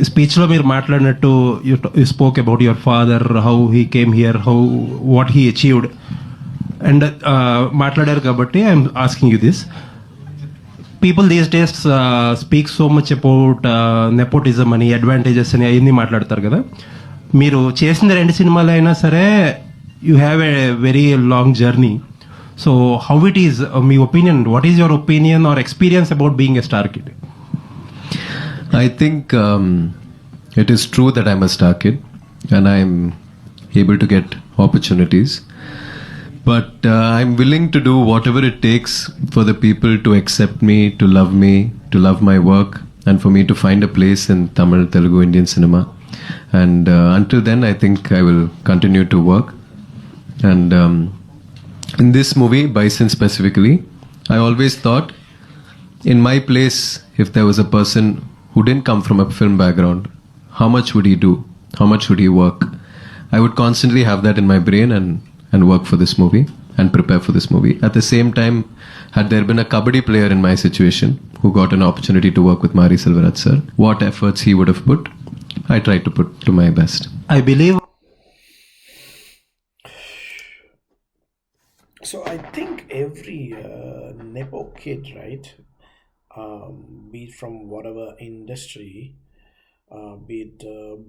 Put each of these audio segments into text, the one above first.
స్పీచ్లో మీరు మాట్లాడినట్టు you spoke about your father, how he came here, how what he achieved and మాట్లాడారు కాబట్టి I'm asking you this. People these days speak so much about nepotism అని, advantages అని అవన్నీ మాట్లాడతారు కదా. మీరు చేసిన 2 సినిమాలు అయినా సరే you have a very long journey. So how it is, me opinion, what is your opinion or experience about being a star kid? I think it is true that I'm a star kid and I'm able to get opportunities. But I'm willing to do whatever it takes for the people to accept me, to love my work, and for me to find a place in Tamil, Telugu, Indian cinema. And until then, I think I will continue to work. And in this movie, Bison specifically, I always thought, in my place, if there was a person who didn't come from a film background, how much would he do? How much would he work? I would constantly have that in my brain and work for this movie and prepare for this movie. At the same time, had there been a kabaddi player in my situation who got an opportunity to work with Mari Selvaraj sir, what efforts he would have put, I tried to put to my best. I believe. So I think every nepo kid, right, be it from whatever industry, be it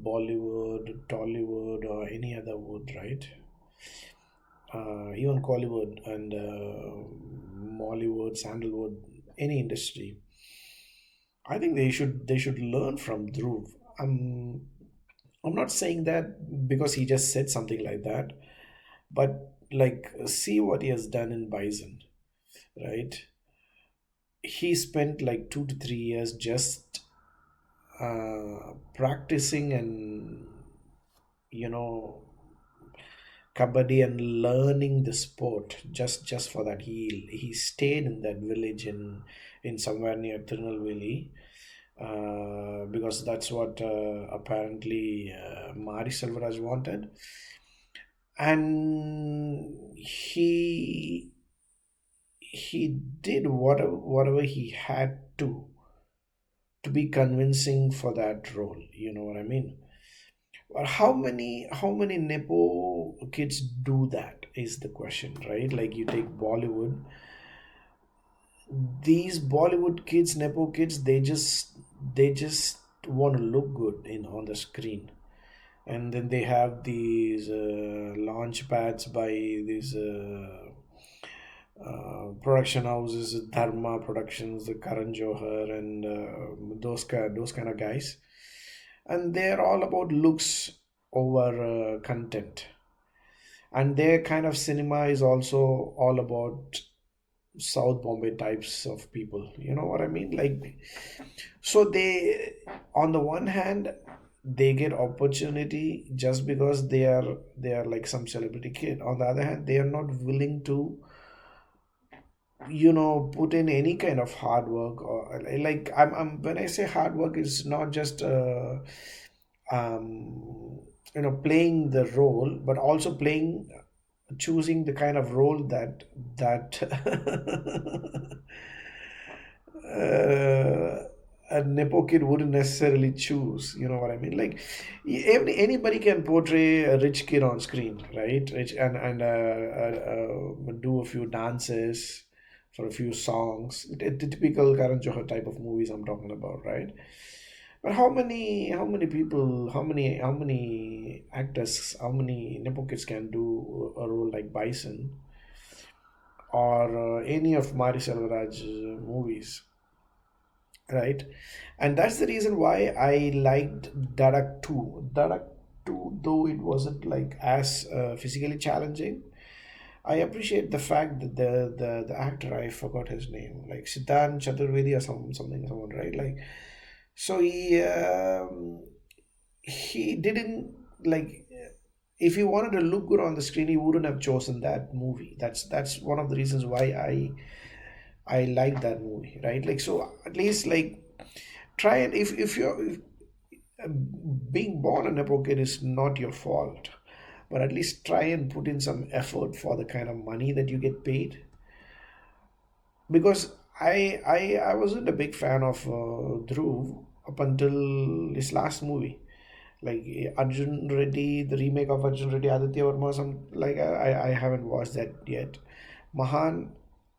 Bollywood, Tollywood, or any other wood, right? Even Collywood and Mollywood, Sandalwood, any industry. I think they should learn from Dhruv. I'm not saying that because he just said something like that, but like see what he has done in Bison, right? He spent like 2 to 3 years just practicing and kabaddi and learning the sport. Just for that, he stayed in that village in somewhere near Tirunelveli, because that's what apparently Mari Selvaraj wanted, and he did whatever he had to be convincing for that role. You know what I mean? But how many nepo kids do that is the question, right? Like you take Bollywood, these Bollywood kids, nepo kids, they just want to look good on the screen, and then they have these launch pads by these production houses, Dharma Productions, the Karan Johar, and those kind of guys, and they're all about looks over content, and their kind of cinema is also all about South Bombay types of people. You know what I mean? Like, so they, on the one hand, they get opportunity just because they are like some celebrity kid. On the other hand, they are not willing to put in any kind of hard work, or like I'm when I say hard work, it's not just playing the role, but also choosing the kind of role that a nepo kid wouldn't necessarily choose. You know what I mean? Like anybody can portray a rich kid on screen, right? Rich and do a few dances for a few songs, the typical Karan Johar type of movies I'm talking about, right? But how many people, how many actors, how many nepo kids can do a role like Bison or any of Mari Selvaraj movies, right? And that's the reason why I liked Dadak 2. Dadak 2, though it wasn't like as physically challenging, I appreciate the fact that the actor, I forgot his name, like Siddhan Chaturvedi or someone, right? Like, so he didn't, like, if he wanted to look good on the screen, he wouldn't have chosen that movie. That's one of the reasons why I like that movie, right? Like, so at least like try and if you're being born a nepo kid is not your fault, but at least try and put in some effort for the kind of money that you get paid. Because I wasn't a big fan of Dhruv up until his last movie. Like Arjun Reddy, the remake of Arjun Reddy, Aditya Verma, I haven't watched that yet. Mahan,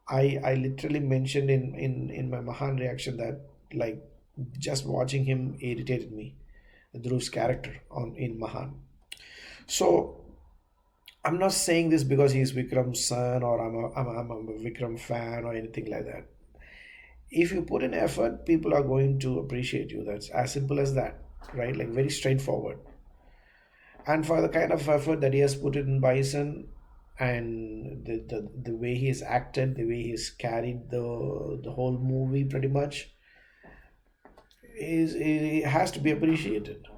I literally mentioned in my Mahan reaction that like just watching him irritated me. Dhruv's character on in Mahan. So I'm not saying this because he's Vikram's son or I'm a Vikram fan or anything like that. If you put in effort, people are going to appreciate you. That's as simple as that, right? Like very straightforward. And for the kind of effort that he has put in Bison and the way he has acted, the way he's carried the whole movie pretty much, is it has to be appreciated.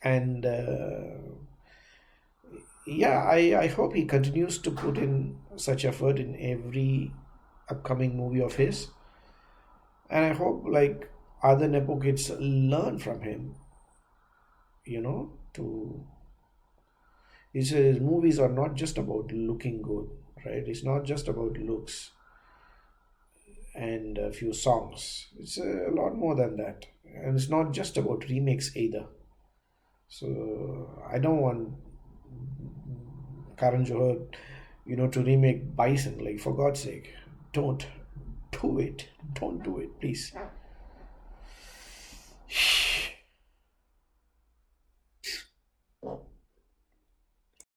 And yeah, I hope he continues to put in such effort in every upcoming movie of his. And I hope like other Nepo kids learn from him, to his movies are not just about looking good, right? It's not just about looks and a few songs. It's a lot more than that. And it's not just about remakes either. So I don't want Karan Johar, to remake Bison. Like, for God's sake, don't do it. Don't do it, please.